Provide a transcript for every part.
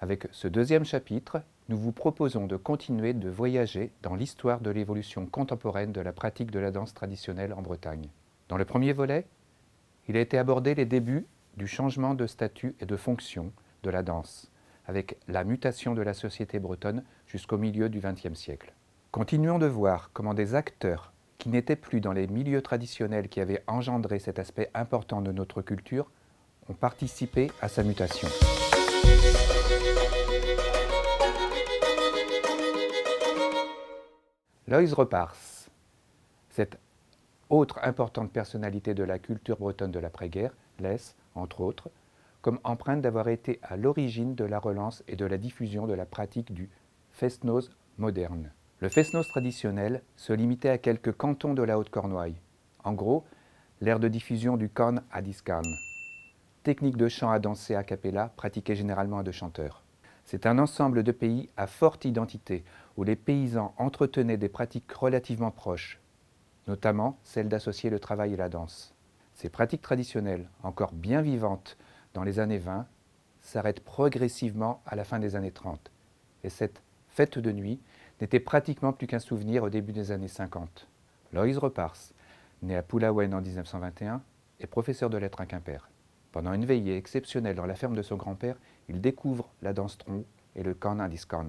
Avec ce deuxième chapitre, nous vous proposons de continuer de voyager dans l'histoire de l'évolution contemporaine de la pratique de la danse traditionnelle en Bretagne. Dans le premier volet, il a été abordé les débuts du changement de statut et de fonction de la danse, avec la mutation de la société bretonne jusqu'au milieu du XXe siècle. Continuons de voir comment des acteurs qui n'étaient plus dans les milieux traditionnels qui avaient engendré cet aspect important de notre culture ont participé à sa mutation. Loïs Repars, cette autre importante personnalité de la culture bretonne de l'après-guerre, laisse, entre autres, comme empreinte d'avoir été à l'origine de la relance et de la diffusion de la pratique du fest-noz moderne. Le fest-noz traditionnel se limitait à quelques cantons de la Haute-Cornouaille. En gros, l'ère de diffusion du corn à discan, technique de chant à danser a cappella pratiquée généralement à deux chanteurs. C'est un ensemble de pays à forte identité, où les paysans entretenaient des pratiques relativement proches, notamment celle d'associer le travail et la danse. Ces pratiques traditionnelles, encore bien vivantes dans les années 20, s'arrêtent progressivement à la fin des années 30. Et cette fête de nuit n'était pratiquement plus qu'un souvenir au début des années 50. Loïs Repars, né à Poulaouen en 1921, est professeur de lettres à Quimper. Pendant une veillée exceptionnelle dans la ferme de son grand-père, il découvre la danse tronc et le corn à discan.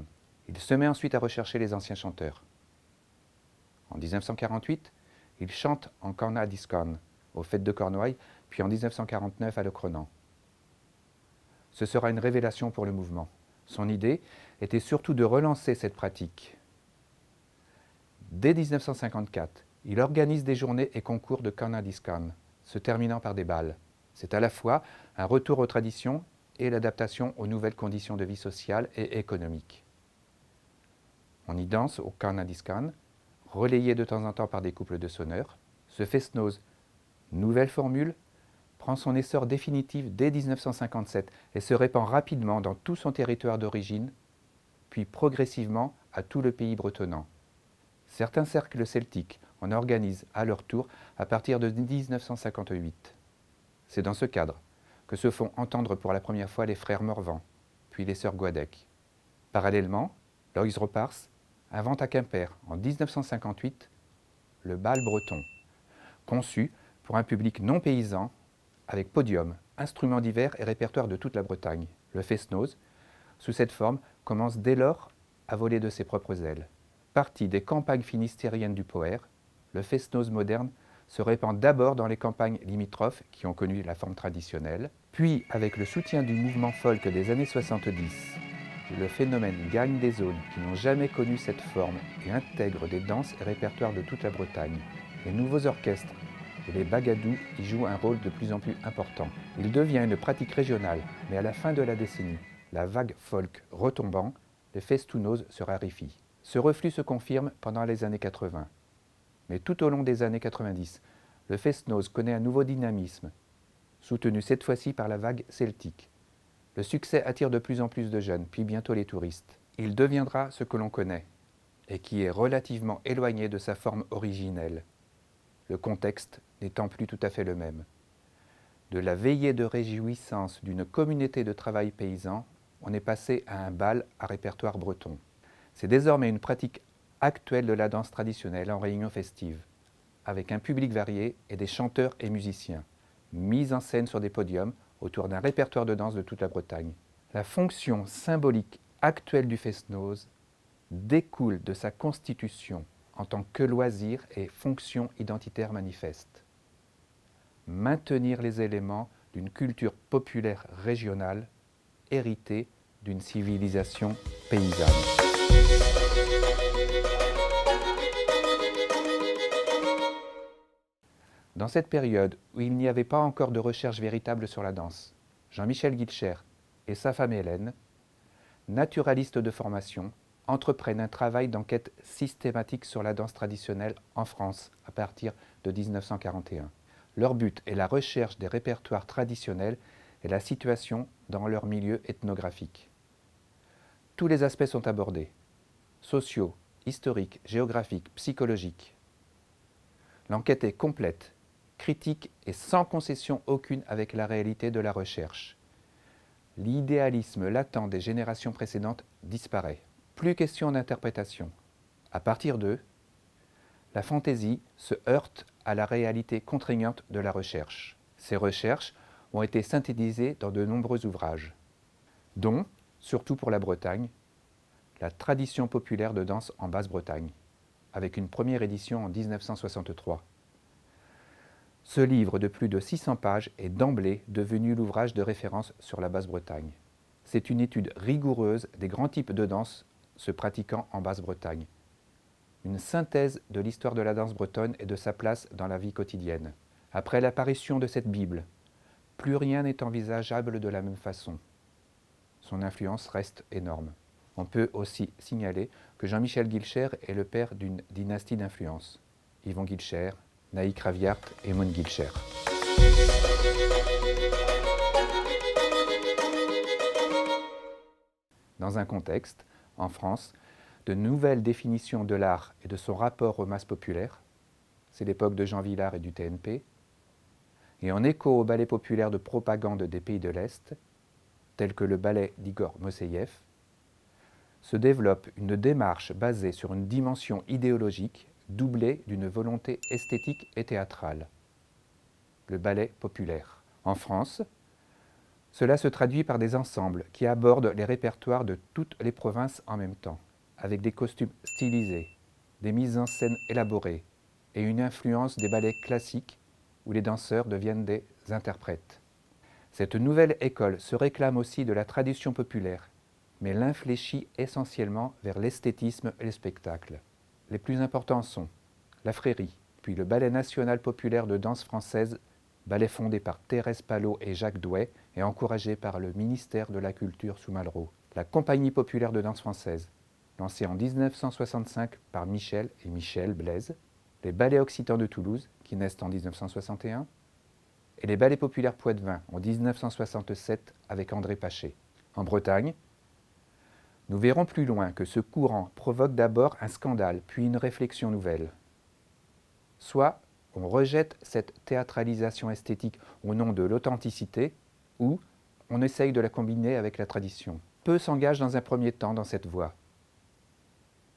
Il se met ensuite à rechercher les anciens chanteurs. En 1948, il chante en corn à discan, aux fêtes de Cornouailles, puis en 1949 à Le Crenan. Ce sera une révélation pour le mouvement. Son idée était surtout de relancer cette pratique. Dès 1954, il organise des journées et concours de corn à discan, se terminant par des bals. C'est à la fois un retour aux traditions et l'adaptation aux nouvelles conditions de vie sociale et économique. On y danse au corn à discan, relayé de temps en temps par des couples de sonneurs. Ce fest-noz, nouvelle formule, prend son essor définitif dès 1957 et se répand rapidement dans tout son territoire d'origine, puis progressivement à tout le pays bretonnant. Certains cercles celtiques en organisent à leur tour à partir de 1958. C'est dans ce cadre que se font entendre pour la première fois les frères Morvan, puis les sœurs Guadec. Parallèlement, Loïs Repars invente à Quimper, en 1958, le bal breton, conçu pour un public non paysan, avec podium, instruments divers et répertoire de toute la Bretagne. Le fest-noz, sous cette forme, commence dès lors à voler de ses propres ailes. Parti des campagnes finistériennes du Poer, le fest-noz moderne se répand d'abord dans les campagnes limitrophes qui ont connu la forme traditionnelle, puis avec le soutien du mouvement folk des années 70, le phénomène gagne des zones qui n'ont jamais connu cette forme et intègre des danses et répertoires de toute la Bretagne. Les nouveaux orchestres et les bagadous y jouent un rôle de plus en plus important. Il devient une pratique régionale, mais à la fin de la décennie, la vague folk retombant, le fest-noz se raréfie. Ce reflux se confirme pendant les années 80. Mais tout au long des années 90, le fest-noz connaît un nouveau dynamisme, soutenu cette fois-ci par la vague celtique. Le succès attire de plus en plus de jeunes, puis bientôt les touristes. Il deviendra ce que l'on connaît, et qui est relativement éloigné de sa forme originelle, le contexte n'étant plus tout à fait le même. De la veillée de réjouissance d'une communauté de travail paysan, on est passé à un bal à répertoire breton. C'est désormais une pratique actuelle de la danse traditionnelle en réunion festive, avec un public varié et des chanteurs et musiciens, mis en scène sur des podiums autour d'un répertoire de danse de toute la Bretagne. La fonction symbolique actuelle du fest-noz découle de sa constitution en tant que loisir et fonction identitaire manifeste. Maintenir les éléments d'une culture populaire régionale héritée d'une civilisation paysanne. Dans cette période où il n'y avait pas encore de recherche véritable sur la danse, Jean-Michel Guilcher et sa femme Hélène, naturalistes de formation, entreprennent un travail d'enquête systématique sur la danse traditionnelle en France à partir de 1941. Leur but est la recherche des répertoires traditionnels et la situation dans leur milieu ethnographique. Tous les aspects sont abordés, sociaux, historiques, géographiques, psychologiques. L'enquête est complète, critique et sans concession aucune avec la réalité de la recherche. l'idéalisme latent des générations précédentes disparaît. Plus question d'interprétation. À partir d'eux, la fantaisie se heurte à la réalité contraignante de la recherche. Ces recherches ont été synthétisées dans de nombreux ouvrages, dont, surtout pour la Bretagne, la tradition populaire de danse en Basse-Bretagne, avec une première édition en 1963. Ce livre de plus de 600 pages est d'emblée devenu l'ouvrage de référence sur la Basse-Bretagne. C'est une étude rigoureuse des grands types de danse se pratiquant en Basse-Bretagne. Une synthèse de l'histoire de la danse bretonne et de sa place dans la vie quotidienne. Après l'apparition de cette Bible, plus rien n'est envisageable de la même façon. Son influence reste énorme. On peut aussi signaler que Jean-Michel Guilcher est le père d'une dynastie d'influence. Yvon Guilcher, Naïk Raviart et Maud Guilcher. Dans un contexte, en France, de nouvelles définitions de l'art et de son rapport aux masses populaires, c'est l'époque de Jean Vilar et du TNP, et en écho au ballet populaire de propagande des pays de l'Est, tel que le ballet d'Igor Moseïev, se développe une démarche basée sur une dimension idéologique doublée d'une volonté esthétique et théâtrale. Le ballet populaire. En France, cela se traduit par des ensembles qui abordent les répertoires de toutes les provinces en même temps, avec des costumes stylisés, des mises en scène élaborées et une influence des ballets classiques où les danseurs deviennent des interprètes. Cette nouvelle école se réclame aussi de la tradition populaire, mais l'infléchit essentiellement vers l'esthétisme et le spectacle. Les plus importants sont la Frérie, puis le Ballet national populaire de danse française, ballet fondé par Thérèse Palot et Jacques Douai et encouragé par le ministère de la Culture sous Malraux. La Compagnie populaire de danse française, lancée en 1965 par Michel et Michel Blaise, les ballets occitans de Toulouse, qui naissent en 1961, et les ballets populaires poitevins en 1967 avec André Pachet. En Bretagne, nous verrons plus loin que ce courant provoque d'abord un scandale, puis une réflexion nouvelle. Soit on rejette cette théâtralisation esthétique au nom de l'authenticité, ou on essaye de la combiner avec la tradition. Peu s'engagent dans un premier temps dans cette voie.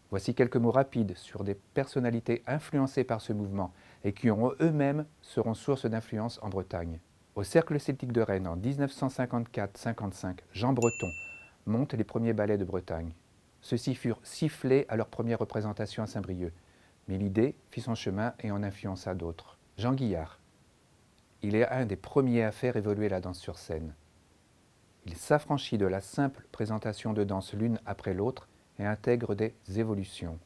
Voici quelques mots rapides sur des personnalités influencées par ce mouvement et qui eux-mêmes seront source d'influence en Bretagne. Au Cercle celtique de Rennes en 1954-55, Jean Breton monte les premiers ballets de Bretagne. Ceux-ci furent sifflés à leur première représentation à Saint-Brieuc, mais l'idée fit son chemin et en influença d'autres. Jean Guillard, il est un des premiers à faire évoluer la danse sur scène. Il s'affranchit de la simple présentation de danse l'une après l'autre et intègre des évolutions.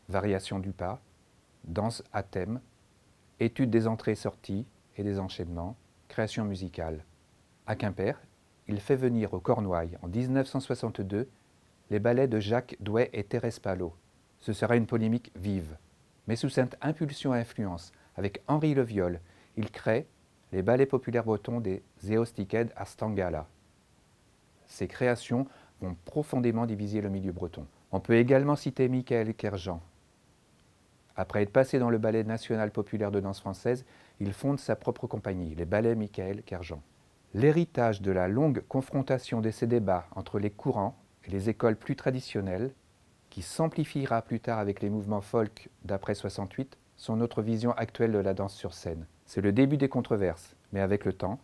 Variation du pas, danse à thème, étude des entrées et sorties et des enchaînements, création musicale. À Quimper, il fait venir au Cornouailles en 1962 les ballets de Jacques Douai et Thérèse Palot. Ce sera une polémique vive. Mais sous cette impulsion et influence, avec Henri Leviol, il crée les ballets populaires bretons des Zeostiked à Stangala. Ces créations vont profondément diviser le milieu breton. On peut également citer Michael Kerjan. Après être passé dans le Ballet national populaire de danse française, il fonde sa propre compagnie, les Ballets Michael Kerjan. L'héritage de la longue confrontation de ces débats entre les courants et les écoles plus traditionnelles, qui s'amplifiera plus tard avec les mouvements folk d'après 68, sont notre vision actuelle de la danse sur scène. C'est le début des controverses, mais avec le temps,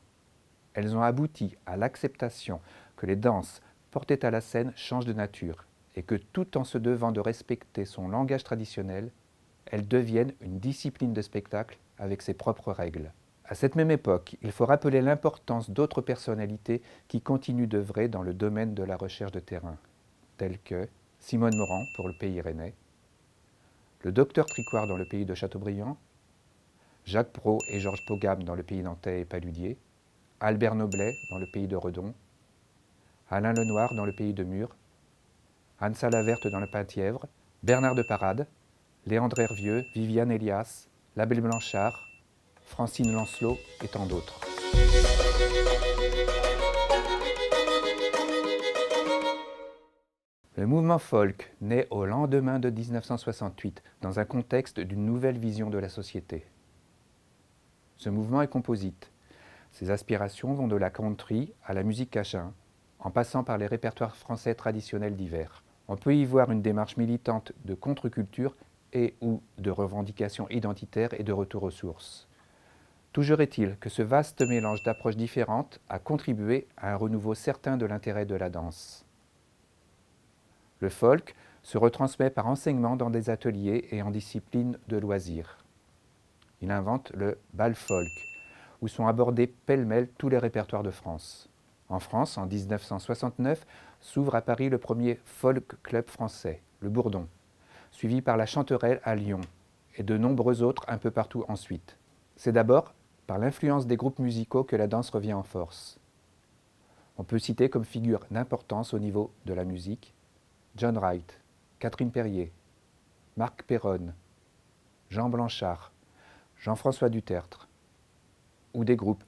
elles ont abouti à l'acceptation que les danses portées à la scène changent de nature et que tout en se devant de respecter son langage traditionnel, elles deviennent une discipline de spectacle avec ses propres règles. À cette même époque, il faut rappeler l'importance d'autres personnalités qui continuent d'œuvrer dans le domaine de la recherche de terrain, telles que Simone Morand pour le pays rennais, le docteur Tricouart dans le pays de Châteaubriand, Jacques Brault et Georges Pogam dans le pays nantais et paludier, Albert Noblet dans le pays de Redon, Alain Lenoir dans le pays de Mur, Anne Salaverte dans le Penthièvre, Bernard de Parade, Léandre Hervieux, Viviane Elias, Labelle Blanchard, Francine Lancelot et tant d'autres. Le mouvement folk naît au lendemain de 1968 dans un contexte d'une nouvelle vision de la société. Ce mouvement est composite. Ses aspirations vont de la country à la musique cajun, en passant par les répertoires français traditionnels divers. On peut y voir une démarche militante de contre-culture et ou de revendication identitaire et de retour aux sources. Toujours est-il que ce vaste mélange d'approches différentes a contribué à un renouveau certain de l'intérêt de la danse. Le folk se retransmet par enseignement dans des ateliers et en discipline de loisirs. Il invente le bal folk, où sont abordés pêle-mêle tous les répertoires de France. En France, en 1969, s'ouvre à Paris le premier folk club français, le Bourdon, suivi par la Chanterelle à Lyon, et de nombreux autres un peu partout ensuite. C'est d'abord par l'influence des groupes musicaux que la danse revient en force. On peut citer comme figure d'importance au niveau de la musique John Wright, Catherine Perrier, Marc Perronne, Jean Blanchard, Jean-François Dutertre, ou des groupes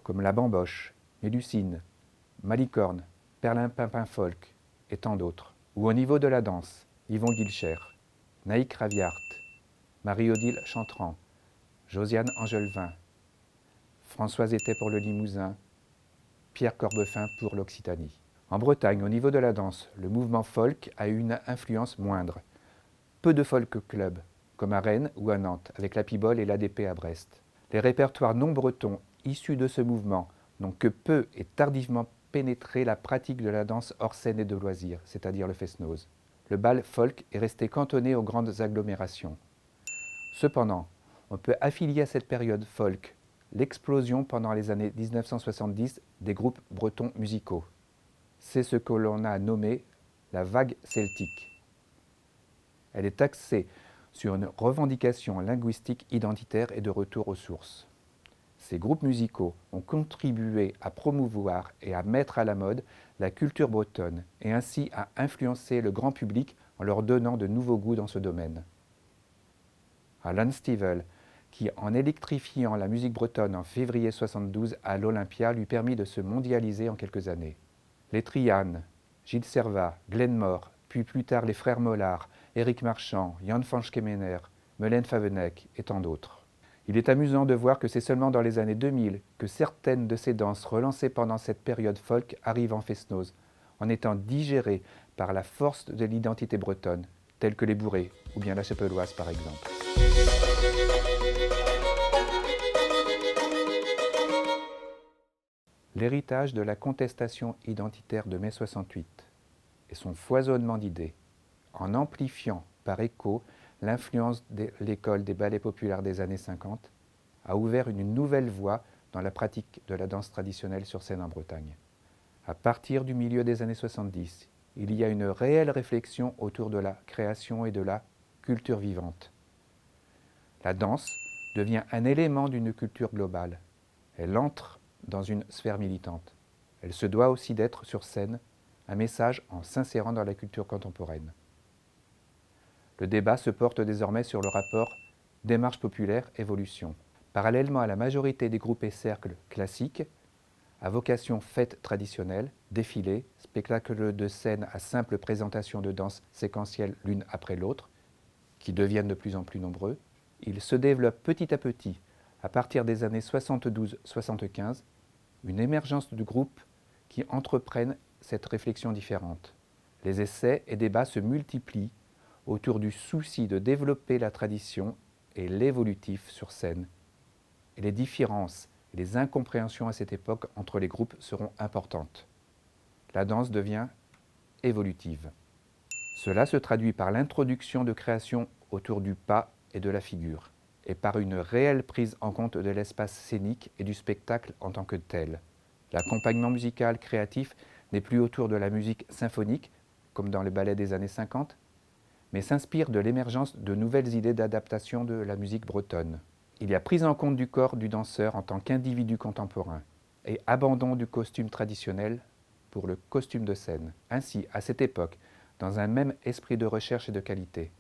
comme La Bamboche, Mélusine, Malicorne, Perlin Pimpin Folk et tant d'autres. Ou au niveau de la danse, Yvon Guilcher, Naïk Raviart, Marie-Odile Chantran, Josiane Angelevin, Françoise Était pour le Limousin, Pierre Corbefin pour l'Occitanie. En Bretagne, au niveau de la danse, le mouvement folk a eu une influence moindre. Peu de folk clubs, comme à Rennes ou à Nantes, avec la Pibole et l'ADP à Brest. Les répertoires non bretons issus de ce mouvement n'ont que peu et tardivement pénétré la pratique de la danse hors scène et de loisirs, c'est-à-dire le fest-noz. Le bal folk est resté cantonné aux grandes agglomérations. Cependant, on peut affilier à cette période folk l'explosion pendant les années 1970 des groupes bretons musicaux. C'est ce que l'on a nommé la vague celtique. Elle est axée sur une revendication linguistique identitaire et de retour aux sources. Ces groupes musicaux ont contribué à promouvoir et à mettre à la mode la culture bretonne et ainsi à influencer le grand public en leur donnant de nouveaux goûts dans ce domaine. Alan Stivell, qui en électrifiant la musique bretonne en février 1972 à l'Olympia lui permit de se mondialiser en quelques années. Les Trianes, Gilles Servat, Glenn Mort, puis plus tard les frères Mollard, Éric Marchand, Jan van Schemener, Melaine Favennec et tant d'autres. Il est amusant de voir que c'est seulement dans les années 2000 que certaines de ces danses relancées pendant cette période folk arrivent en fest-noz, en étant digérées par la force de l'identité bretonne, telles que les bourrées ou bien la chapelloise par exemple. L'héritage de la contestation identitaire de mai 68 et son foisonnement d'idées, en amplifiant par écho l'influence de l'école des ballets populaires des années 50, a ouvert une nouvelle voie dans la pratique de la danse traditionnelle sur scène en Bretagne. À partir du milieu des années 70, il y a une réelle réflexion autour de la création et de la culture vivante. La danse devient un élément d'une culture globale. Elle entre dans une sphère militante. Elle se doit aussi d'être sur scène un message en s'insérant dans la culture contemporaine. Le débat se porte désormais sur le rapport démarche populaire-évolution. Parallèlement à la majorité des groupes et cercles classiques, à vocation fête traditionnelle, défilés, spectacles de scène à simple présentation de danse séquentielle l'une après l'autre, qui deviennent de plus en plus nombreux, il se développe petit à petit, à partir des années 72-75, une émergence de groupes qui entreprennent cette réflexion différente. Les essais et débats se multiplient autour du souci de développer la tradition et l'évolutif sur scène. Et les différences et les incompréhensions à cette époque entre les groupes seront importantes. La danse devient évolutive. Cela se traduit par l'introduction de créations autour du pas et de la figure, et par une réelle prise en compte de l'espace scénique et du spectacle en tant que tel. L'accompagnement musical créatif n'est plus autour de la musique symphonique, comme dans les ballets des années 50, mais s'inspire de l'émergence de nouvelles idées d'adaptation de la musique bretonne. Il y a prise en compte du corps du danseur en tant qu'individu contemporain et abandon du costume traditionnel pour le costume de scène. Ainsi, à cette époque, dans un même esprit de recherche et de qualité,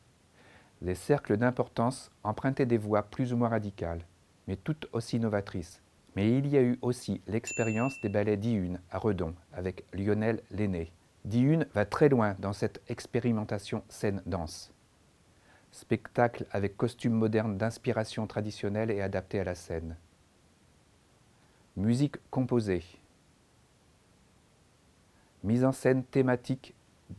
les cercles d'importance empruntaient des voies plus ou moins radicales, mais toutes aussi novatrices. Mais il y a eu aussi l'expérience des ballets Dihun à Redon avec Lionel Lenné. Dihun va très loin dans cette expérimentation scène-danse. Spectacle avec costumes modernes d'inspiration traditionnelle et adapté à la scène. Musique composée. mise en scène thématique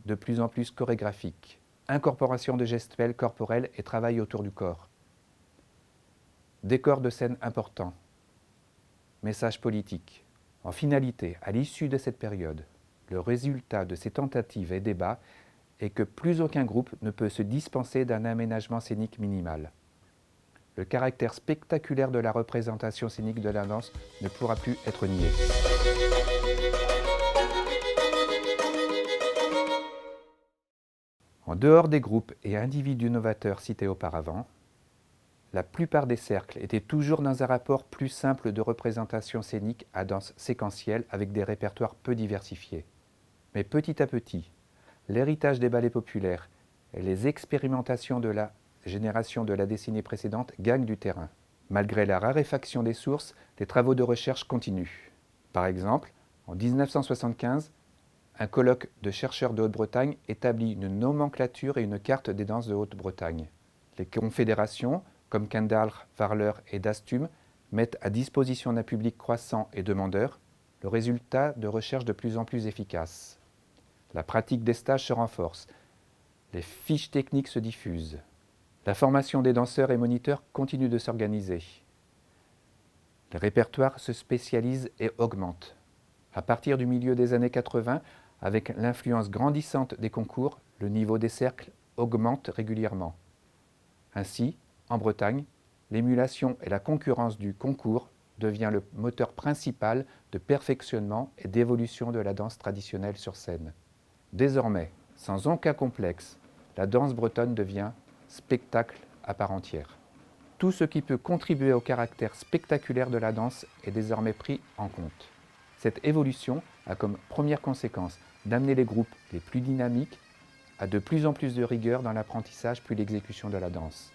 de plus en plus chorégraphique, incorporation de gestuels corporels et travail autour du corps, décor de scène important, message politique. En finalité, à l'issue de cette période, le résultat de ces tentatives et débats est que plus aucun groupe ne peut se dispenser d'un aménagement scénique minimal. Le caractère spectaculaire de la représentation scénique de la danse ne pourra plus être nié. En dehors des groupes et individus novateurs cités auparavant, la plupart des cercles étaient toujours dans un rapport plus simple de représentation scénique à danse séquentielle avec des répertoires peu diversifiés. Mais petit à petit, l'héritage des ballets populaires et les expérimentations de la génération de la décennie précédente gagnent du terrain. Malgré la raréfaction des sources, les travaux de recherche continuent. Par exemple, en 1975, un colloque de chercheurs de Haute-Bretagne établit une nomenclature et une carte des danses de Haute-Bretagne. Les confédérations, comme Kendall, Varler et Dastum, mettent à disposition d'un public croissant et demandeur le résultat de recherches de plus en plus efficaces. La pratique des stages se renforce, les fiches techniques se diffusent, la formation des danseurs et moniteurs continue de s'organiser. Les répertoires se spécialisent et augmentent. À partir du milieu des années 80, avec l'influence grandissante des concours, le niveau des cercles augmente régulièrement. Ainsi, en Bretagne, l'émulation et la concurrence du concours devient le moteur principal de perfectionnement et d'évolution de la danse traditionnelle sur scène. Désormais, sans aucun complexe, la danse bretonne devient spectacle à part entière. Tout ce qui peut contribuer au caractère spectaculaire de la danse est désormais pris en compte. Cette évolution a comme première conséquence d'amener les groupes les plus dynamiques à de plus en plus de rigueur dans l'apprentissage puis l'exécution de la danse.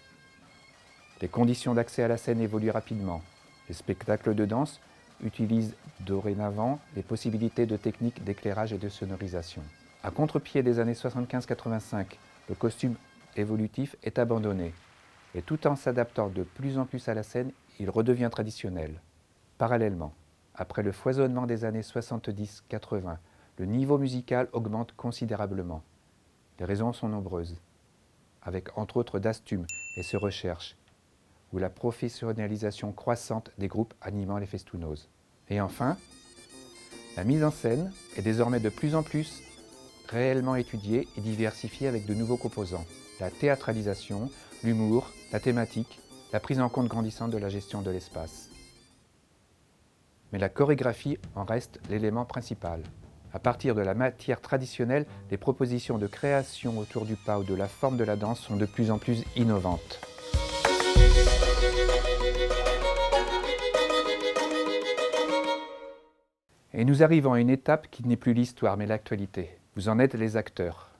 Les conditions d'accès à la scène évoluent rapidement. Les spectacles de danse utilisent dorénavant les possibilités de techniques d'éclairage et de sonorisation. À contre-pied des années 75-85, le costume évolutif est abandonné et tout en s'adaptant de plus en plus à la scène, il redevient traditionnel. Parallèlement, après le foisonnement des années 70-80, le niveau musical augmente considérablement. Les raisons sont nombreuses, avec entre autres Dastum et ses recherches, ou la professionnalisation croissante des groupes animant les festoonos. Et enfin, la mise en scène est désormais de plus en plus réellement étudiée et diversifiée avec de nouveaux composants. La théâtralisation, l'humour, la thématique, la prise en compte grandissante de la gestion de l'espace. Mais la chorégraphie en reste l'élément principal. À partir de la matière traditionnelle, les propositions de création autour du pas ou de la forme de la danse sont de plus en plus innovantes. Et nous arrivons à une étape qui n'est plus l'histoire mais l'actualité. Vous en êtes les acteurs.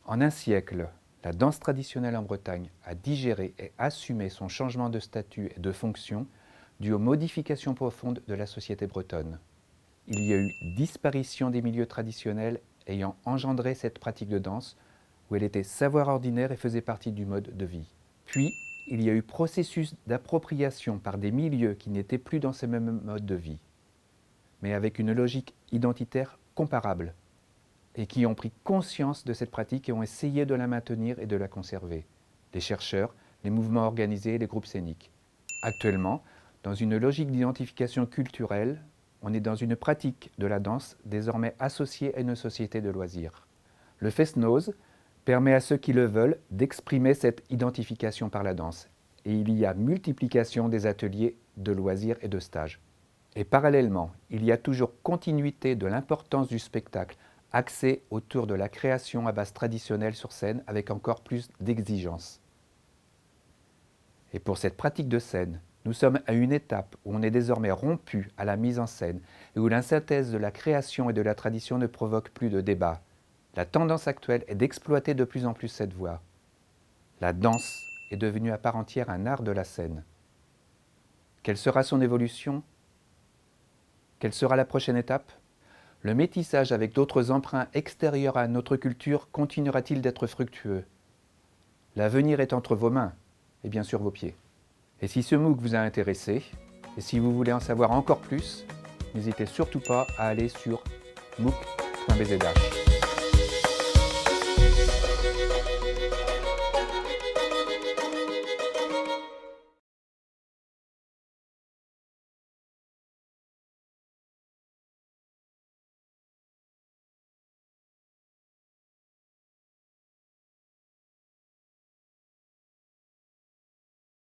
En un siècle, la danse traditionnelle en Bretagne a digéré et assumé son changement de statut et de fonction dû aux modifications profondes de la société bretonne. Il y a eu disparition des milieux traditionnels ayant engendré cette pratique de danse où elle était savoir ordinaire et faisait partie du mode de vie. Puis, il y a eu processus d'appropriation par des milieux qui n'étaient plus dans ces mêmes modes de vie, mais avec une logique identitaire comparable, et qui ont pris conscience de cette pratique et ont essayé de la maintenir et de la conserver. Les chercheurs, les mouvements organisés et les groupes scéniques. Actuellement, dans une logique d'identification culturelle, on est dans une pratique de la danse désormais associée à une société de loisirs. Le fest-noz permet à ceux qui le veulent d'exprimer cette identification par la danse. Et il y a multiplication des ateliers de loisirs et de stages. Et parallèlement, il y a toujours continuité de l'importance du spectacle, axé autour de la création à base traditionnelle sur scène avec encore plus d'exigence. Et pour cette pratique de scène, nous sommes à une étape où on est désormais rompu à la mise en scène et où la synthèse de la création et de la tradition ne provoque plus de débat. La tendance actuelle est d'exploiter de plus en plus cette voie. La danse est devenue à part entière un art de la scène. Quelle sera son évolution ? Quelle sera la prochaine étape ? Le métissage avec d'autres emprunts extérieurs à notre culture continuera-t-il d'être fructueux ? L'avenir est entre vos mains et bien sûr vos pieds. Et si ce MOOC vous a intéressé, et si vous voulez en savoir encore plus, n'hésitez surtout pas à aller sur mooc.fr. podcast.bzh.